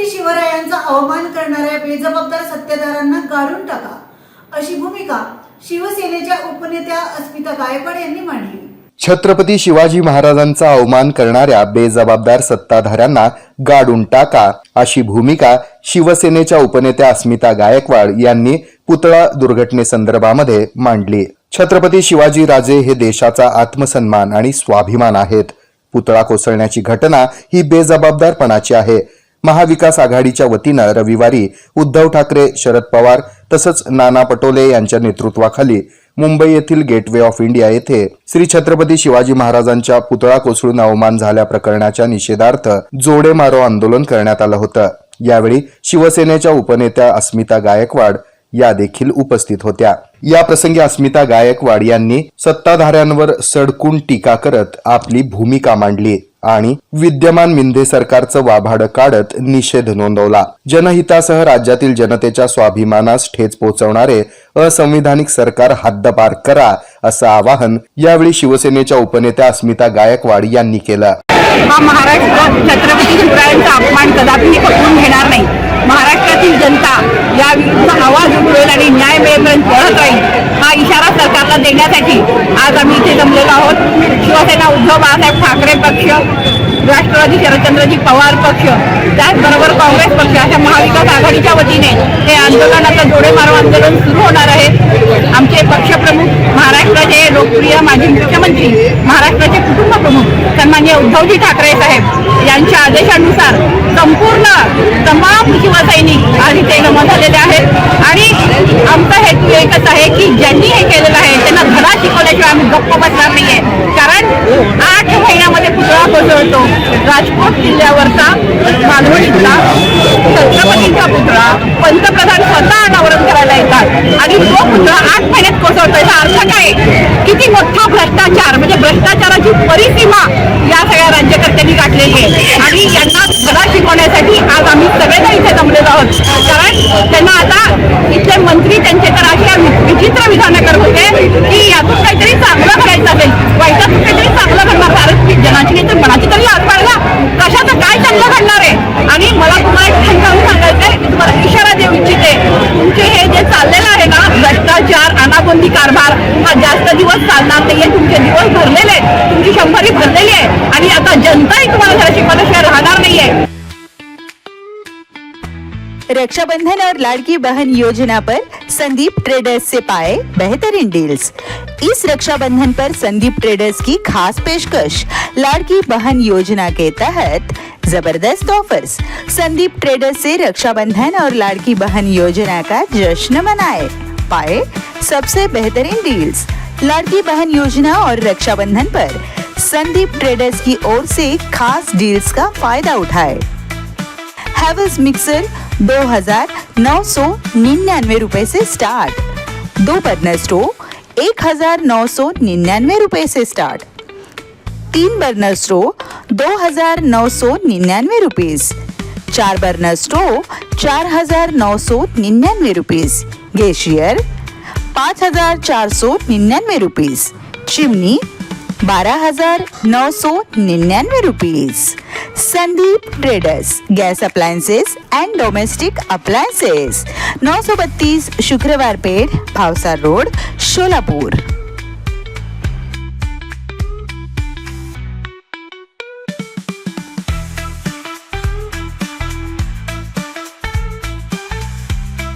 छत्रपती शिवरायांचा अवमान करणाऱ्या बेजबाबदार सत्तेधाऱ्यांना गाडून टाका, अशी भूमिका शिवसेनेच्या उपनेत्या अस्मिता गायकवाड यांनी मांडली. छत्रपती शिवाजी महाराजांचा अवमान करणाऱ्या बेजबाबदार सत्ताधाऱ्यांना गाडून टाका, अशी भूमिका शिवसेनेच्या उपनेत्या अस्मिता गायकवाड यांनी पुतळा दुर्घटनेसंदर्भामध्ये मांडली. छत्रपती शिवाजी राजे हे देशाचा आत्मसन्मान आणि स्वाभिमान आहेत. पुतळा कोसळण्याची घटना ही बेजबाबदारपणाची आहे. महाविकास आघाडीच्या वतीनं रविवारी उद्धव ठाकरे, शरद पवार तसंच नाना पटोले यांच्या नेतृत्वाखाली मुंबई येथील गेटवे ऑफ इंडिया येथे श्री छत्रपती शिवाजी महाराजांच्या पुतळा कोसळून अवमान झाल्या प्रकरणाच्या निषेधार्थ जोडे मारो आंदोलन करण्यात आलं होतं. यावेळी शिवसेनेच्या उपनेत्या अस्मिता गायकवाड या देखील उपस्थित होत्या. या प्रसंगी अस्मिता गायकवाड यांनी सत्ताधाऱ्यांवर सडकून टीका करत आपली भूमिका मांडली आणि विद्यमान मिंधे सरकारचं वाभाड काढत निषेध नोंदवला. जनहितासह राज्यातील जनतेच्या स्वाभिमानास ठेच पोहोचवणारे असंविधानिक सरकार हद्दपार करा, असं आवाहन यावेळी शिवसेनेच्या उपनेत्या अस्मिता गायकवाड यांनी केलं. हा महाराष्ट्र छत्रपती शिवरायांचा अपमान कदापि पकडून घेणार नाही. महाराष्ट्रातील जनता या विरुद्ध आवाज उठवेल आणि न्याय मिळेपर्यंत लढत राहील, हा इशारा सरकारला देण्यासाठी आज आम्ही इथे जमलेलो आहोत. शिवसेना उद्धव बाळासाहेब ठाकरे पक्ष, राष्ट्रवादी शरदचंद्रजी पवार पक्ष, त्याचबरोबर काँग्रेस पक्ष अशा महाविकास आघाडीच्या वतीने हे आंदोलन आता जोडे मारो आंदोलन सुरू होणार आहे. आमचे पक्षप्रमुख, महाराष्ट्राचे लोकप्रिय माजी मुख्यमंत्री, महाराष्ट्राचे कुटुंब प्रमुख सन्माननीय उद्धवजी ठाकरे साहेब यांच्या आदेशानुसार संपूर्ण तमाम शिवसैनिक आज इथे जमा झालेले आहेत आणि आमचा हेतू एकच आहे की ज्यांनी हे केलेलं आहे त्यांना धडा शिकवल्याशिवाय आम्ही गप्प बसणार नाहीये. कारण 8 महिन्यामध्ये पुतळा कोसळतो. राजकोट जिल्ह्यावरचा मालवण इथला छत्रपतींचा पुतळा पंतप्रधान स्वतः अनावरण करायला येतात आणि तो पुतळा 8 महिन्यात कोसळतो. याचा अर्थ काय? किती मोठा भ्रष्टाचार, म्हणजे भ्रष्टाचाराची परिसीमा या सगळ्या राज्यकर्त्यांनी गाठलेली आहे आणि यांना धडा शिकवण्यासाठी आज आम्ही सगळेजण इथे जमलेलो आहोत. कारण त्यांना आता इथले मंत्री त्यांच्याकडे अशा विचित्र विधानं करत होते की यातून काहीतरी चांगलं करायचं असेल, वाईटातून काहीतरी चांगलं करणार. कारण की जनाची नाही तर मनाची तरी लाज बाळगा, कशाचं काय चांगलं घडणार आहे. आणि मला तुम्हाला एक समजावून सांगायचंय, तुम्हाला इशारा देऊ इच्छिते, तुमचे हे जे चाललेलं आहे ना भ्रष्टाचार, अनागोंदी कारभार, हा जास्त दिवस चालणार नाहीये. तुमचे दिवस भरलेले आहेत, तुमची 100 भरलेली आहे आणि आता जनताही तुम्हाला घरा शिकवल्याशिवाय राहणार नाहीये. रक्षाबंधन और लाड़की बहन योजना पर संदीप ट्रेडर्स से पाए बेहतरीन डील्स. इस रक्षाबंधन पर संदीप ट्रेडर्स की खास पेशकश. लाड़की बहन योजना के तहत जबरदस्त ऑफर्स. संदीप ट्रेडर्स से रक्षाबंधन और लाड़की बहन योजना का जश्न मनाए, पाए सबसे बेहतरीन डील्स. लाड़की बहन योजना और रक्षाबंधन पर संदीप ट्रेडर्स की ओर से खास डील्स का फायदा उठाए. हैवेल्स मिक्सर 2,999 रुपए से स्टार्ट. 2 बर्नर स्टोव 1,999 रुपए से start. 3 burner stove 2,999 rupees. 4 burner stove 4,999 rupees. गैशियर 5,499 rupees. Chimney 12,999 rupees. Sandeep traders, gas appliances and domestic appliances. 932 Shukrawar Peth, Bhavsar road, Solapur.